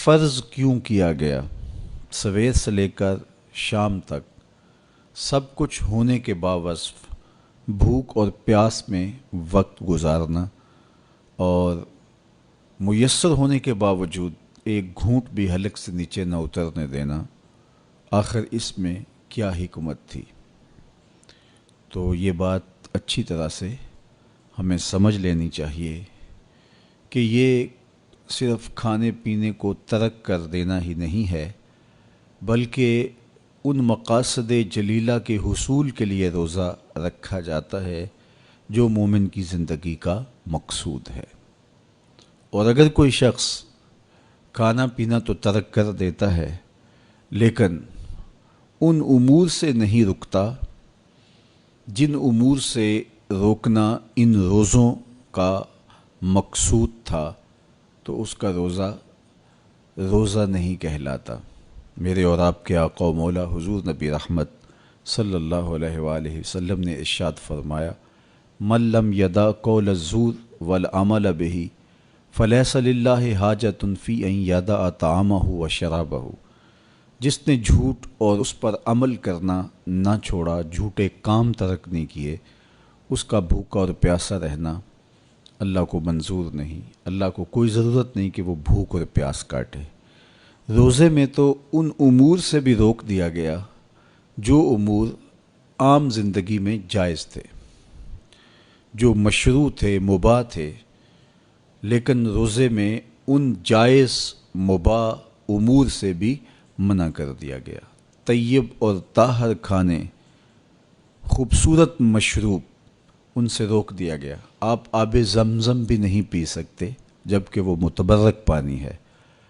फ़र्ज़ क्यों किया गया? सवेर से लेकर शाम तक सब कुछ होने के बावजूद भूख और प्यास में वक्त गुजारना और मुयस्सर होने के बावजूद एक घूंट भी हलक से नीचे न उतरने देना, आखिर इसमें क्या हिकमत थी? तो ये बात अच्छी तरह से हमें समझ लेनी चाहिए कि ये सिर्फ़ खाने पीने को तर्क कर देना ही नहीं है, बल्कि उन मक़ासद जलीला के हुसूल के लिए रोज़ा रखा जाता है जो मोमिन की ज़िंदगी का मकसूद है। और अगर कोई शख्स खाना पीना तो तर्क कर देता है लेकिन उन उमूर से नहीं रुकता जिन उमूर से रोकना इन रोज़ों का मकसूद था, तो उसका रोज़ा नहीं कहलाता। मेरे और आपके आका व मौला हुज़ूर नबी रहमत सल्लल्लाहु अलैहि वसल्लम ने इरशाद फरमाया, मन लम यदा कौल ज़ूर वल अमल बिही फलैसा लिल्लाहि हाजतुन फ़ी अन यदा ताअमहु व शराबहु। जिसने झूठ और उस पर अमल करना ना छोड़ा, झूठे काम तर्क नहीं किए, उसका भूखा और प्यासा रहना अल्लाह को मंजूर नहीं। अल्लाह को कोई ज़रूरत नहीं कि वो भूख और प्यास काटे। रोज़े में तो उन उमूर से भी रोक दिया गया जो उमूर आम ज़िंदगी में जायज़ थे, जो मशरू थे, मुबाह थे, लेकिन रोज़े में उन जायज़ मुबाह उमूर से भी मना कर दिया गया। तय्यब और ताहर खाने, खूबसूरत मशरूब, उनसे रोक दिया गया। आप आब ज़मज़म भी नहीं पी सकते जबकि वो मुतबर्रक पानी है।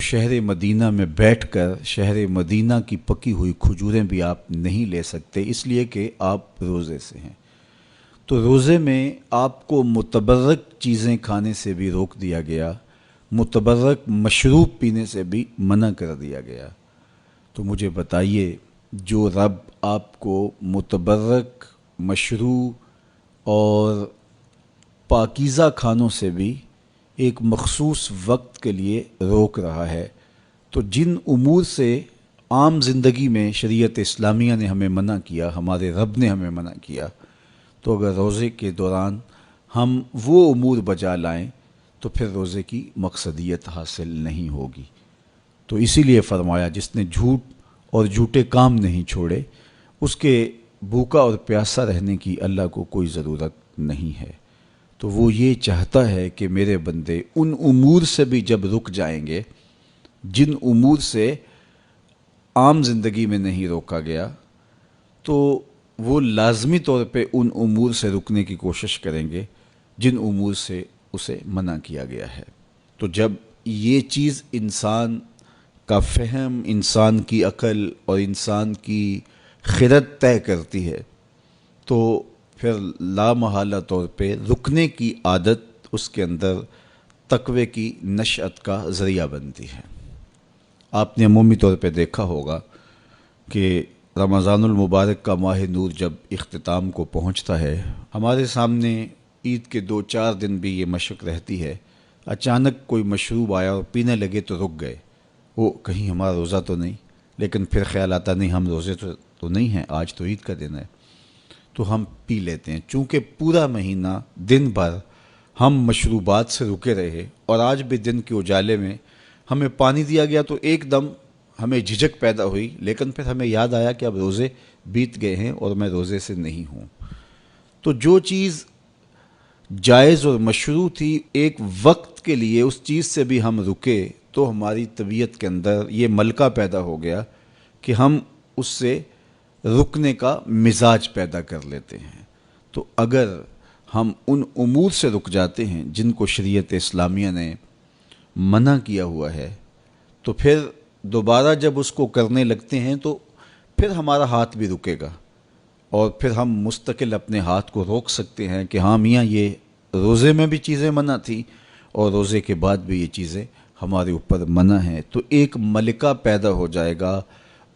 शहर मदीना में बैठकर शहर मदीना की पकी हुई खजूरें भी आप नहीं ले सकते, इसलिए कि आप रोज़े से हैं। तो रोज़े में आपको मुतबर्रक चीज़ें खाने से भी रोक दिया गया, मुतबर्रक मशरूब पीने से भी मना कर दिया गया। तो मुझे बताइए, जो रब आपको मुतबर्रक, मशरूब और पाकीज़ा खानों से भी एक मखसूस वक्त के लिए रोक रहा है, तो जिन उमूर से आम ज़िंदगी में शरीयत इस्लामिया ने हमें मना किया, हमारे रब ने हमें मना किया, तो अगर रोज़े के दौरान हम वो उमूर बजा लाएं तो फिर रोज़े की मकसदियत हासिल नहीं होगी। तो इसीलिए फ़रमाया, जिसने झूठ और झूठे काम नहीं छोड़े, उसके भूखा और प्यासा रहने की अल्लाह को कोई ज़रूरत नहीं है। तो वो ये चाहता है कि मेरे बंदे उन उमूर से भी जब रुक जाएंगे जिन उमूर से आम ज़िंदगी में नहीं रोका गया, तो वो लाजमी तौर पे उन उमूर से रुकने की कोशिश करेंगे जिन उमूर से उसे मना किया गया है। तो जब ये चीज़ इंसान का फ़हम, इंसान की अक़ल और इंसान की खिरत तय करती है, तो फिर लामहला तौर पे रुकने की आदत उसके अंदर तक़वे की नशअत का ज़रिया बनती है। आपने अमूमी तौर पे देखा होगा कि रमज़ानुल मुबारक का माह नूर जब इख्तिताम को पहुँचता है, हमारे सामने ईद के 2-4 दिन भी ये मशक रहती है, अचानक कोई मशरूब आया और पीने लगे तो रुक गए। वो कहीं हमारा रोज़ा तो नहीं, लेकिन फिर ख्याल आता नहीं हम रोज़े तो नहीं हैं, आज तो ईद का दिन है, तो हम पी लेते हैं। चूँकि पूरा महीना दिन भर हम मशरूबात से रुके रहे और आज भी दिन के उजाले में हमें पानी दिया गया तो एकदम हमें झिझक पैदा हुई, लेकिन फिर हमें याद आया कि अब रोज़े बीत गए हैं और मैं रोज़े से नहीं हूँ। तो जो चीज़ जायज़ और मशरू थी, एक वक्त के लिए उस चीज़ से भी हम रुके, तो हमारी तबीयत के अंदर ये मलका पैदा हो गया कि हम उससे रुकने का मिजाज पैदा कर लेते हैं। तो अगर हम उन उमूर से रुक जाते हैं जिनको शरीयत इस्लामिया ने मना किया हुआ है, तो फिर दोबारा जब उसको करने लगते हैं तो फिर हमारा हाथ भी रुकेगा और फिर हम मुस्तकिल अपने हाथ को रोक सकते हैं कि हाँ मियाँ, ये रोज़े में भी चीज़ें मना थी और रोज़े के बाद भी ये चीज़ें हमारे ऊपर मना हैं। तो एक मलिका पैदा हो जाएगा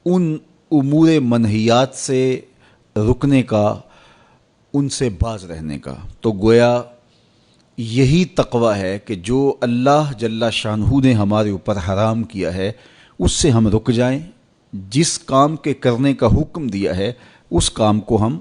उन उमूर मनहियात से रुकने का, उनसे बाज रहने का। तो गोया یہی تقوی ہے کہ جو اللہ جل شانہ نے ہمارے اوپر حرام کیا ہے اس سے ہم رک جائیں، جس کام کے کرنے کا حکم دیا ہے اس کام کو ہم